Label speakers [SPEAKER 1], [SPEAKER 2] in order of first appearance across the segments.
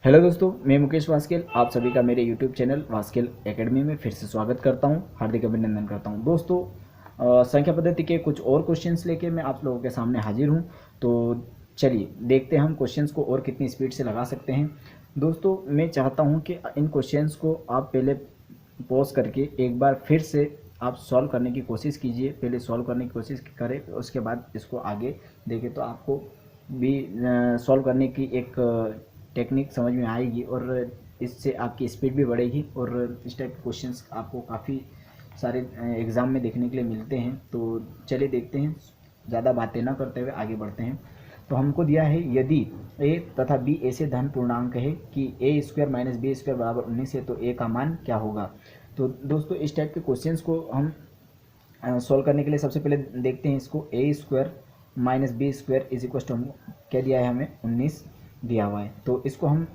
[SPEAKER 1] Hello दोस्तों, मैं मुकेश वास्केल आप सभी का मेरे यूट्यूब चैनल वास्केल एकेडमी में फिर से स्वागत करता हूं, हार्दिक अभिनंदन करता हूं। दोस्तों, संख्या पद्धति के कुछ और क्वेश्चंस लेके मैं आप लोगों के सामने हाजिर हूं। तो चलिए देखते हैं हम क्वेश्चंस को और कितनी स्पीड से लगा सकते हैं। दोस्तों, मैं चाहता हूं कि इन क्वेश्चंस को आप पहले पॉज करके एक बार फिर से आप सॉल्व करने की कोशिश कीजिए। पहले सॉल्व करने की कोशिश करें, उसके बाद इसको आगे देखें तो आपको भी सॉल्व करने की एक टेक्निक समझ में आएगी और इससे आपकी स्पीड भी बढ़ेगी। और इस टाइप के क्वेश्चंस आपको काफ़ी सारे एग्ज़ाम में देखने के लिए मिलते हैं। तो चलिए देखते हैं, ज़्यादा बातें ना करते हुए आगे बढ़ते हैं। तो हमको दिया है यदि ए तथा बी ऐसे धन पूर्णांक है कि ए स्क्वायर माइनस बी स्क्वायर बराबर 19 है तो ए का मान क्या होगा। तो दोस्तों, इस टाइप के क्वेश्चंस को हम सॉल्व करने के लिए सबसे पहले देखते हैं इसको। A square minus B square is equal to क्या दिया है हमें, 19 दिया हुआ है। तो इसको हम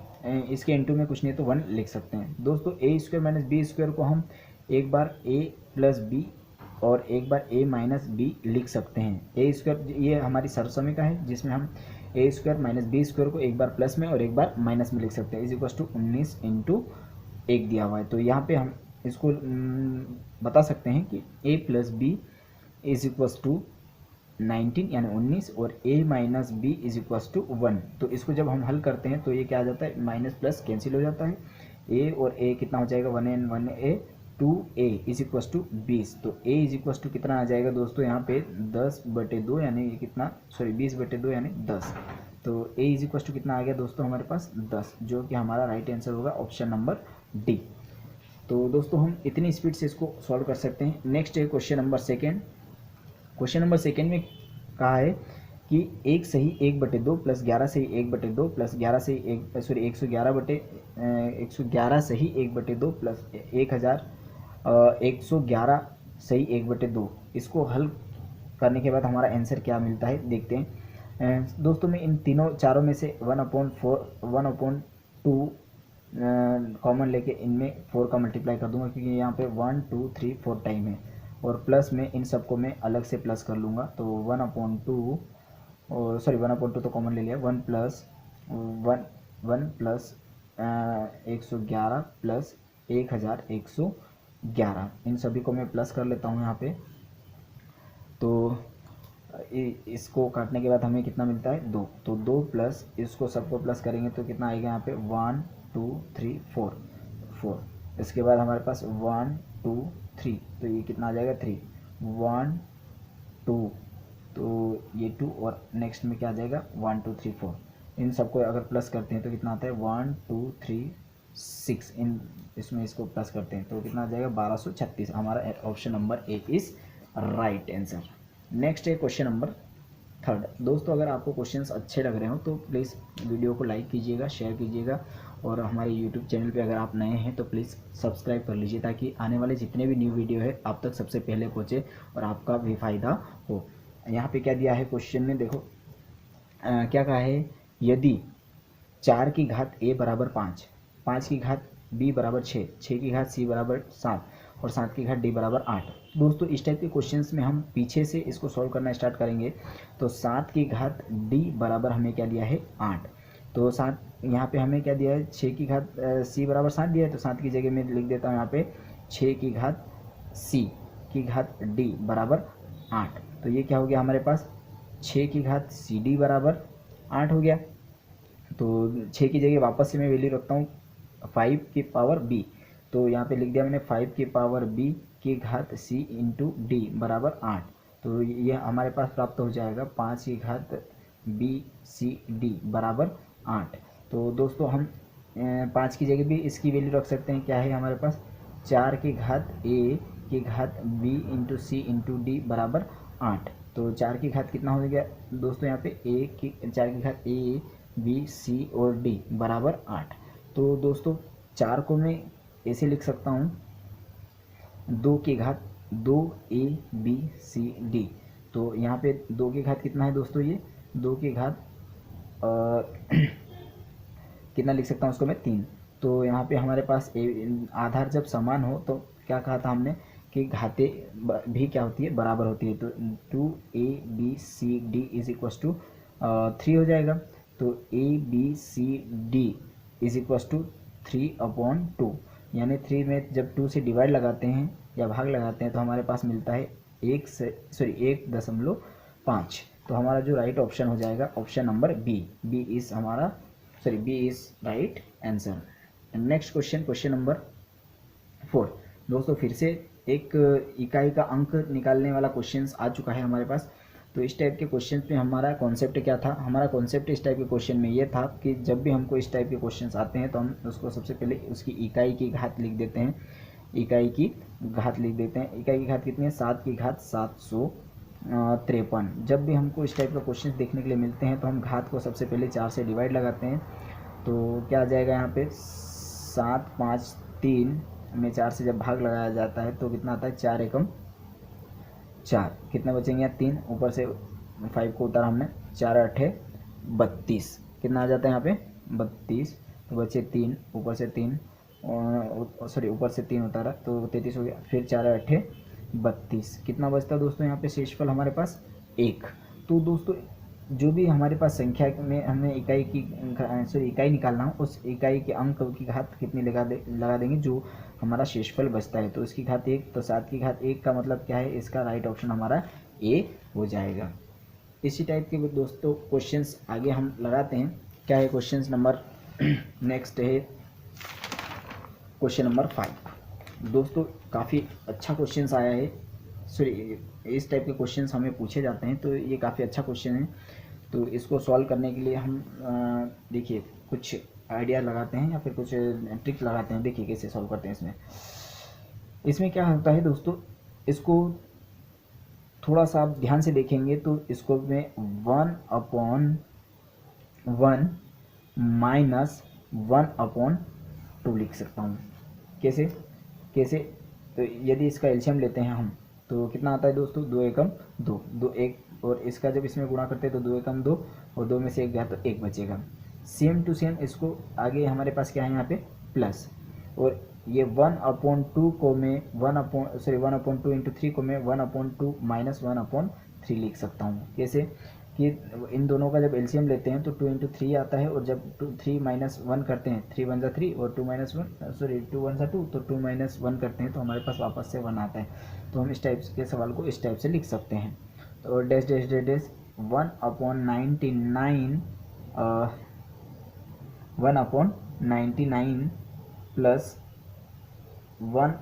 [SPEAKER 1] इसके इंटू में कुछ नहीं तो 1 लिख सकते हैं। दोस्तों, ए स्क्वायर माइनस बी स्क्वायर को हम एक बार ए प्लस बी और एक बार ए माइनस बी लिख सकते हैं। ए स्क्वायर ये हमारी सर्वसमीका है जिसमें हम ए स्क्वायर माइनस बी स्क्वायर को एक बार प्लस में और एक बार माइनस में लिख सकते हैं। इज इक्वल टू 19 इंटू 1 दिया हुआ है। तो यहाँ पे हम इसको बता सकते हैं कि A plus B is equals to 19 यानी 19 और a minus B is equals to 1। तो इसको जब हम हल करते हैं तो ये क्या आ जाता है, माइनस प्लस कैंसिल हो जाता है। a और a कितना हो जाएगा, 1 and 1 a 2a is equals to 20। तो a इज इक्वल्स टू कितना आ जाएगा दोस्तों, यहाँ पे 10/2 यानी ये कितना, सॉरी 20/2 यानी 10। तो a इज इक्वल्स टू कितना आ गया दोस्तों हमारे पास 10, जो कि हमारा राइट आंसर होगा ऑप्शन नंबर डी। तो दोस्तों, हम इतनी स्पीड से इसको सॉल्व कर सकते हैं। नेक्स्ट है question number second. Question number second में कहा है कि 1 सही 1/2 प्लस 11 सही 1/2 प्लस 11 सही 111 सही 1/2 प्लस 111 सही 1/2। इसको हल करने के बाद हमारा आंसर क्या मिलता है देखते हैं। दोस्तों, मैं इन तीनों चारों में से 1/2 कॉमन लेके इनमें 4 का मल्टीप्लाई कर दूंगा, क्योंकि यहाँ पे 1 2 3 4 टाइम है। और प्लस में इन सबको मैं अलग से प्लस कर लूँगा। तो 1/2 और सॉरी 1/2 तो कॉमन ले लिया, 1 प्लस 111 प्लस 1111, इन सभी को मैं प्लस कर लेता हूँ यहाँ पे। तो इसको काटने के बाद हमें कितना मिलता है, 2। तो 2 प्लस इसको सबको प्लस करेंगे तो कितना आएगा यहाँ पे 1 2 3 4। इसके बाद हमारे पास 1 2 3, तो ये कितना आ जाएगा 3 1 2, तो ये 2 और नेक्स्ट में क्या आ जाएगा 1 2 3 4। इन सबको अगर प्लस करते हैं तो कितना आता है 1 2 3 6। इन इसमें इसको प्लस करते हैं तो कितना आ जाएगा 1236। हमारा option number A is right answer. Next है क्वेश्चन नंबर थर्ड। दोस्तों, अगर आपको क्वेश्चंस अच्छे लग रहे हो तो प्लीज़ वीडियो को लाइक कीजिएगा, शेयर कीजिएगा, और हमारे यूट्यूब चैनल पे अगर आप नए हैं तो प्लीज़ सब्सक्राइब कर लीजिए, ताकि आने वाले जितने भी न्यू वीडियो है आप तक सबसे पहले पहुँचे और आपका भी फ़ायदा हो। यहाँ पे क्या दिया है क्वेश्चन में, देखो क्या कहा है, यदि 4 की घात a बराबर 5, 5 की घात b बराबर 6, 6 की घात c बराबर 7 और 7 की घात d बराबर 8। दोस्तों, इस टाइप के क्वेश्चंस में हम पीछे से इसको सॉल्व करना स्टार्ट करेंगे। तो 7 की घात d बराबर हमें क्या दिया है 8। तो 7 यहाँ पे हमें क्या दिया है, 6 की घात c बराबर 7 दिया है। तो 7 की जगह में लिख देता हूँ यहाँ पे 6 की घात c की घात d बराबर 8। तो ये क्या हो गया हमारे पास, 6 की घात सी डी बराबर 8 हो गया। तो 6 की जगह वापस से मैं वैल्यू रखता हूँ 5 की पावर b। तो यहाँ पे लिख दिया मैंने 5 की पावर b की घात c इंटू डी बराबर 8। तो ये हमारे पास प्राप्त हो जाएगा 5 की घात b c d बराबर 8। तो दोस्तों, हम 5 की जगह भी इसकी वैल्यू रख सकते हैं। क्या है हमारे पास, 4 की घात a की घात b इंटू सी इंटू डी बराबर 8। तो 4 की घात कितना हो गया दोस्तों, यहाँ पे 4 की घात a b c और d बराबर 8। तो दोस्तों, 4 को मैं ऐसे लिख सकता हूँ 2 की घात 2a b c d। तो यहाँ पे 2 की घात कितना है दोस्तों, ये 2 की घात कितना लिख सकता हूँ उसको मैं 3। तो यहाँ पे हमारे पास आधार जब समान हो तो क्या कहा था हमने कि घातें भी क्या होती है, बराबर होती है। तो 2a b c d is equals to 3 हो जाएगा। तो a b c d is equal to 3/2, यानी 3 में जब 2 से डिवाइड लगाते हैं या भाग लगाते हैं तो हमारे पास मिलता है 1.5। तो हमारा जो राइट ऑप्शन हो जाएगा option number B. B is right answer. Next question, question number 4। दोस्तों फिर से एक इकाई का अंक निकालने वाला क्वेश्चन आ चुका है हमारे पास। तो इस टाइप के क्वेश्चन में हमारा कॉन्सेप्ट क्या था? हमारा कॉन्सेप्ट इस टाइप के क्वेश्चन में ये था कि जब भी हमको इस टाइप के क्वेश्चन आते हैं तो हम उसको सबसे पहले उसकी इकाई की घात लिख देते हैं। इकाई की घात लिख देते हैं। इकाई की घात कितनी है? 7 की घात 753। जब भी हमको इस टाइप का क्वेश्चन देखने के लिए मिलते हैं तो हम घात को सबसे पहले 4 से डिवाइड लगाते हैं। तो क्या आ जाएगा यहाँ पे? 7, 5, 3 में 4 से जब भाग लगाया जाता है तो कितना आता है? 4 एकम 4। कितने बचेंगे यहाँ? 3। ऊपर से 5 को उतारा हमने, 4 8 32। कितना आ जाता है यहाँ पे? 32। तो बचे 3, ऊपर से 3 ऊपर से 3 उतारा तो 33 हो गया। फिर 4 8 32। कितना बचता है दोस्तों यहाँ पे? शेषफल हमारे पास 1। तो दोस्तों जो भी हमारे पास संख्या में हमें इकाई निकालना हो, उस इकाई के अंक की घात कितनी लगा देंगे जो हमारा शेषफल बचता है। तो इसकी घात 1, तो 7 की घात 1 का मतलब क्या है? इसका राइट ऑप्शन हमारा ए हो जाएगा। इसी टाइप के दोस्तों क्वेश्चंस आगे हम लगाते हैं। क्या है क्वेश्चन नंबर नेक्स्ट है क्वेश्चन नंबर 5। दोस्तों काफ़ी अच्छा क्वेश्चंस आया है। इस टाइप के क्वेश्चंस हमें पूछे जाते हैं तो ये काफ़ी अच्छा क्वेश्चन है। तो इसको सॉल्व करने के लिए हम देखिए कुछ आइडिया लगाते हैं या फिर कुछ ट्रिक लगाते हैं। देखिए कैसे सॉल्व करते हैं। इसमें क्या होता है दोस्तों, इसको थोड़ा सा आप ध्यान से देखेंगे तो इसको मैं 1/1 माइनस 1/2 लिख सकता हूँ। कैसे? तो यदि इसका एलसीएम लेते हैं हम तो कितना आता है दोस्तों? 2 एकम 2, 2 1, और इसका जब इसमें गुणा करते हैं तो 2 एकम 2, और 2 में से 1 गया तो 1 बचेगा। सेम टू सेम इसको आगे हमारे पास क्या है यहाँ पे? प्लस। और ये 1/2 को मैं 1/2 इंटू 3 को मैं 1/2 माइनस 1/3 लिख सकता हूँ। कैसे? कि इन दोनों का जब एलसीएम लेते हैं तो 2 इंटू 3 आता है, और जब 3 माइनस 1 करते हैं, 3 1 3 और 2 1 2 1 2, तो 2 माइनस 1 करते हैं तो हमारे पास वापस से 1 आता है। तो हम इस टाइप के सवाल को इस टाइप से लिख सकते हैं। तो dash dash dash dash 1/99 plus 1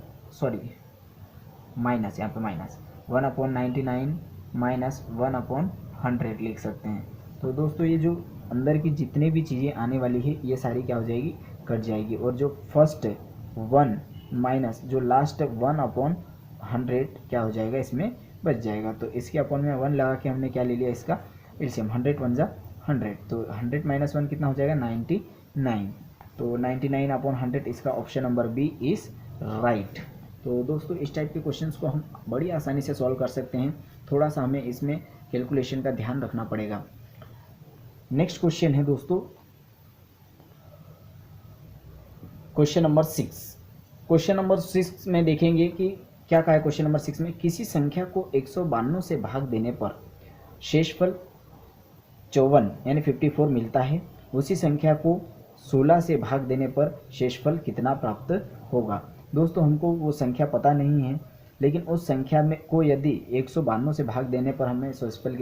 [SPEAKER 1] minus, यहाँ पे माइनस 1/99 माइनस 1/100 लिख सकते हैं। तो दोस्तों ये जो अंदर की जितनी भी चीज़ें आने वाली है ये सारी क्या हो जाएगी? कट जाएगी, और जो फर्स्ट 1 माइनस जो लास्ट 1/100 क्या हो जाएगा? इसमें बच जाएगा। तो इसके अपॉन में 1 लगा के हमने क्या ले लिया? इसका एलसीएम 100 1 जा 100, तो 100 माइनस 1 कितना हो जाएगा? 99। तो 99/100 इसका option number B is right. तो दोस्तों इस टाइप के क्वेश्चंस को हम बड़ी आसानी से सॉल्व कर सकते हैं। थोड़ा सा हमें इसमें कैलकुलेशन का ध्यान रखना पड़ेगा। नेक्स्ट क्वेश्चन है दोस्तों क्वेश्चन नंबर 6। क्वेश्चन नंबर 6 में देखेंगे कि क्या कहा है क्वेश्चन नंबर 6 में? किसी संख्या को 192 से भाग देने पर शेषफल 54 यानी 54 मिलता है। उसी संख्या को 16 से भाग देने पर शेषफल कितना प्राप्त होगा? दोस्तों हमको वो संख्या पता नहीं है, लेकिन उस संख्या में को यदि 192 से भाग देने पर हमें शेषफल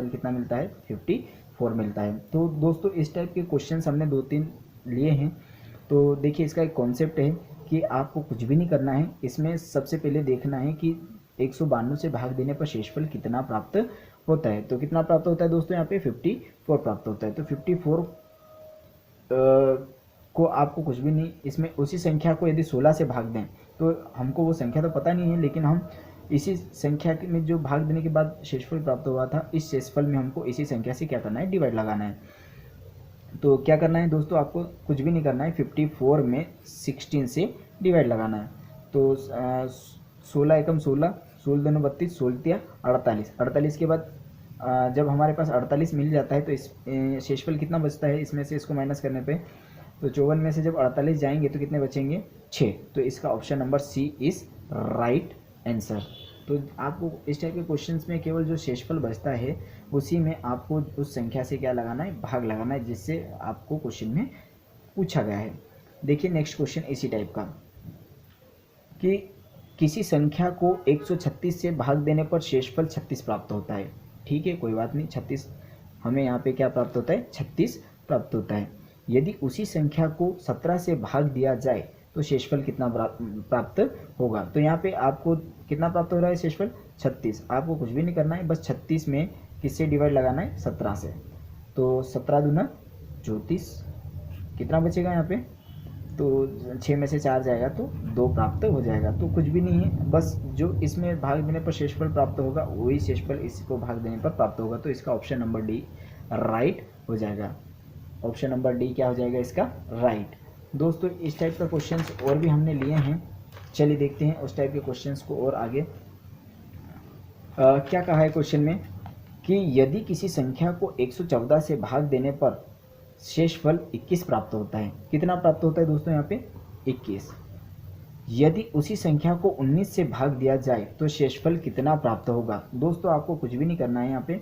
[SPEAKER 1] कितना मिलता है? 54 मिलता है। तो दोस्तों इस टाइप के क्वेश्चंस हमने 2-3 लिए हैं। तो देखिए इसका एक कॉन्सेप्ट है कि आपको कुछ भी नहीं करना है। इसमें सबसे पहले देखना है कि 192 से भाग देने पर शेषफल कितना प्राप्त होता है। तो कितना प्राप्त होता है दोस्तों? यहाँ पे 54 प्राप्त होता है। तो 54 को आपको कुछ भी नहीं, इसमें उसी संख्या को यदि 16 से भाग दें तो हमको वो संख्या तो पता नहीं है, लेकिन हम इसी संख्या में जो भाग देने के बाद शेषफल प्राप्त हुआ था, इस शेषफल में हमको इसी संख्या से क्या करना है? डिवाइड लगाना है। तो क्या करना है दोस्तों? आपको कुछ भी नहीं करना है, 54 में 16 से डिवाइड लगाना है। तो 16 एकम 16, 16 दूनी 32, 16 48, 48 के बाद जब हमारे पास 48 मिल जाता है तो इस शेषफल कितना बचता है? इसमें से इसको माइनस करने पे तो 54 में से जब 48 जाएंगे तो कितने बचेंगे? 6। तो इसका option number C is right answer. तो आपको इस टाइप के क्वेश्चंस में केवल जो शेषफल बचता है उसी में आपको उस संख्या से क्या लगाना है? भाग लगाना है, जिससे आपको क्वेश्चन में पूछा गया है। देखिए नेक्स्ट क्वेश्चन इसी टाइप का कि किसी संख्या को 136 से भाग देने पर शेषफल 36 प्राप्त होता है। ठीक है, कोई बात नहीं, 36 हमें यहाँ पे क्या प्राप्त होता है, 36 प्राप्त होता है। यदि उसी संख्या को 17 से भाग दिया जाए तो शेषफल कितना प्राप्त होगा। तो यहाँ पे आपको कितना प्राप्त हो रहा है, शेषफल 36। आपको कुछ भी नहीं करना है, बस 36 में किससे डिवाइड लगाना है, 17 से। तो 17 दूना 34, कितना बचेगा यहाँ पे, तो 6 में से 4 जाएगा तो 2 प्राप्त हो जाएगा। तो कुछ भी नहीं है, बस जो इसमें भाग देने पर शेषफल प्राप्त होगा वही शेषफल इसको भाग देने पर प्राप्त होगा। तो इसका ऑप्शन नंबर डी राइट हो जाएगा। ऑप्शन नंबर डी क्या हो जाएगा इसका, राइट। दोस्तों इस टाइप का क्वेश्चंस और भी हमने लिए हैं, चलिए देखते हैं उस टाइप के क्वेश्चंस को और आगे। क्या कहा है क्वेश्चन में कि यदि किसी संख्या को 114 से भाग देने पर शेषफल 21 प्राप्त होता है। कितना प्राप्त होता है दोस्तों यहाँ पे, 21। यदि उसी संख्या को 19 से भाग दिया जाए तो शेषफल कितना प्राप्त होगा। दोस्तों आपको कुछ भी नहीं करना है, यहाँ पे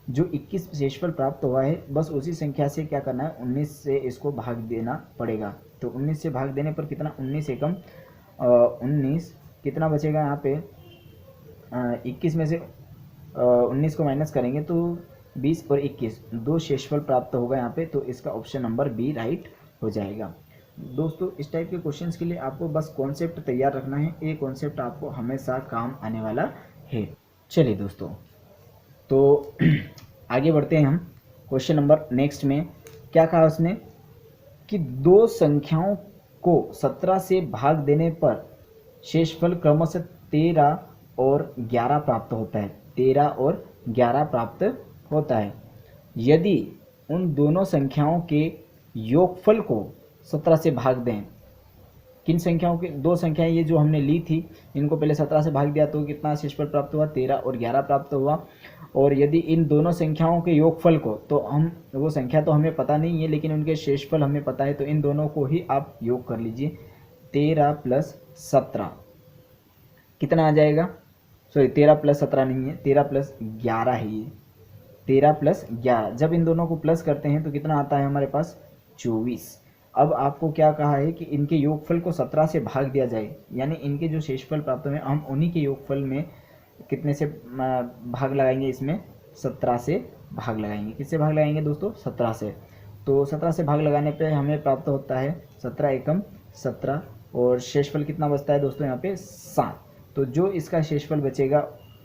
[SPEAKER 1] जो 21 शेषफल प्राप्त हुआ है बस उसी संख्या से क्या करना है, 19 से इसको भाग देना पड़ेगा। तो 19 से भाग देने पर कितना, 19 एकम 19, कितना बचेगा यहाँ पे, 21 में से 19 को माइनस करेंगे तो 20 और 21, 2 शेषफल प्राप्त होगा यहाँ पे। तो इसका ऑप्शन नंबर बी राइट हो जाएगा। दोस्तों इस टाइप के क्वेश्चंस के लिए आपको बस कॉन्सेप्ट तैयार रखना है, ये कॉन्सेप्ट आपको हमेशा काम आने वाला है। चलिए दोस्तों तो आगे बढ़ते हैं हम। क्वेश्चन नंबर नेक्स्ट में क्या कहा उसने कि दो संख्याओं को 17 से भाग देने पर शेषफल क्रमशः 13 और 11 प्राप्त होता है। 13 और 11 प्राप्त होता है। यदि उन दोनों संख्याओं के योगफल को 17 से भाग दें, किन संख्याओं के, दो संख्याएं ये जो हमने ली थी इनको पहले 17 से भाग दिया तो कितना शेषफल प्राप्त हुआ, 13 और 11 प्राप्त हुआ। और यदि इन दोनों संख्याओं के योगफल को, तो हम वो संख्या तो हमें पता नहीं है लेकिन उनके शेषफल हमें पता है, तो इन दोनों को ही आप योग कर लीजिए। 13 प्लस 17 कितना आ जाएगा, सॉरी 13 प्लस 17 नहीं है, 13 प्लस 11 है ये, 13 प्लस 11। जब इन दोनों को प्लस करते हैं तो कितना आता है हमारे पास, 24। अब आपको क्या कहा है कि इनके योगफल को 17 से भाग दिया जाए, यानी इनके जो शेषफल प्राप्त हुए हम उन्हीं के योगफल में कितने से भाग लगाएंगे, इसमें 17 से भाग लगाएंगे। किससे भाग लगाएंगे दोस्तों, 17 से। तो 17 से भाग लगाने पे हमें प्राप्त होता है 17 एकम 17 और शेषफल कितना बचता है दोस्तों यहाँ पे 7। तो जो इसका शेषफल बचेगा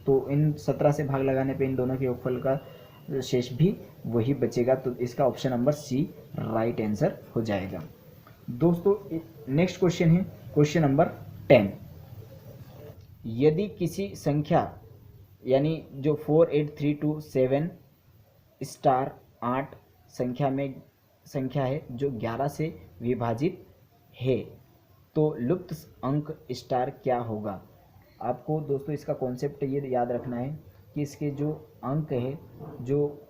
[SPEAKER 1] तो इन 17 से भाग लगाने पे इन दोनों के योगफल का शेष भी वही बचेगा। तो इसका option number C right answer हो जाएगा। दोस्तों नेक्स्ट क्वेश्चन है क्वेश्चन नंबर 10। यदि किसी संख्या यानी जो 48327 स्टार 8 संख्या है जो 11 से विभाजित है तो लुप्त अंक स्टार क्या होगा। आपको दोस्तों इसका कॉन्सेप्ट ये याद रखना है कि इसके जो अंक है, जो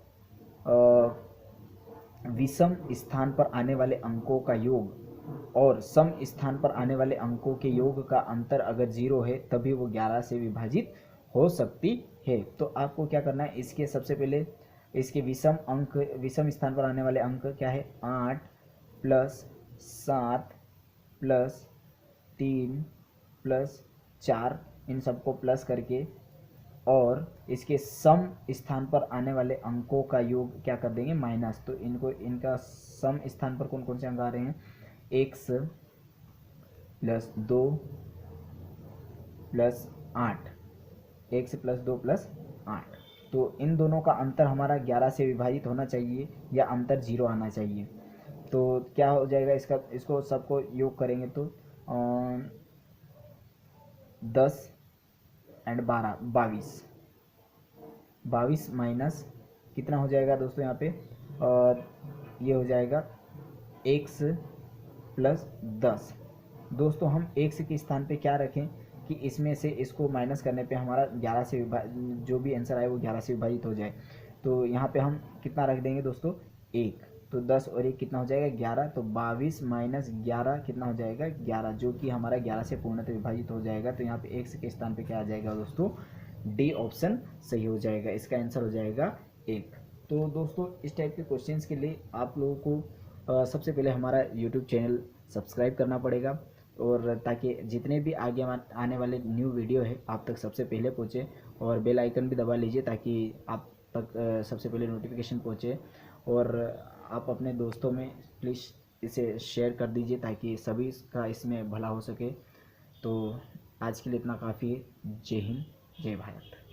[SPEAKER 1] विषम स्थान पर आने वाले अंकों का योग और सम स्थान पर आने वाले अंकों के योग का अंतर अगर 0 है तभी वो 11 से विभाजित हो सकती है। तो आपको क्या करना है, इसके सबसे पहले इसके विषम स्थान पर आने वाले अंक क्या है, 8 प्लस 7 प्लस 3 प्लस 4, इन सबको प्लस करके और इसके सम स्थान पर आने वाले अंकों का योग क्या कर देंगे, माइनस। तो इनका सम स्थान पर कौन कौन से अंक आ रहे हैं, x plus 2 plus 8, x plus 2 plus 8। तो इन दोनों का अंतर हमारा 11 से विभाजित होना चाहिए या अंतर 0 आना चाहिए। तो क्या हो जाएगा इसको सबको योग करेंगे तो 10 एंड 12 22 माइनस कितना हो जाएगा दोस्तों यहाँ पे, और ये हो जाएगा x प्लस 10। दोस्तों हम x के स्थान पे क्या रखें कि इसमें से इसको माइनस करने पे हमारा 11 से जो भी आंसर आए वो 11 से विभाजित हो जाए। तो यहाँ पे हम कितना रख देंगे दोस्तों, 1। तो 10 और 1 कितना हो जाएगा, 11। तो 22 माइनस 11 कितना हो जाएगा, 11, जो कि हमारा 11 से पूर्णतः विभाजित हो जाएगा। तो यहाँ पे x के स्थान पे क्या आ जाएगा दोस्तों, डी ऑप्शन सही हो जाएगा। इसका आंसर हो जाएगा 1। तो दोस्तों इस टाइप के क्वेश्चंस के लिए आप लोगों को सबसे पहले हमारा यूट्यूब चैनल सब्सक्राइब करना पड़ेगा, और ताकि जितने भी आगे आने वाले न्यू वीडियो है आप तक सबसे पहले पहुँचे, और बेल आइकन भी दबा लीजिए ताकि आप तक सबसे पहले नोटिफिकेशन पहुँचे। और आप अपने दोस्तों में प्लीज़ इसे शेयर कर दीजिए ताकि सभी का इसमें भला हो सके। तो आज के लिए इतना काफ़ी है। जय हिंद, जय भारत।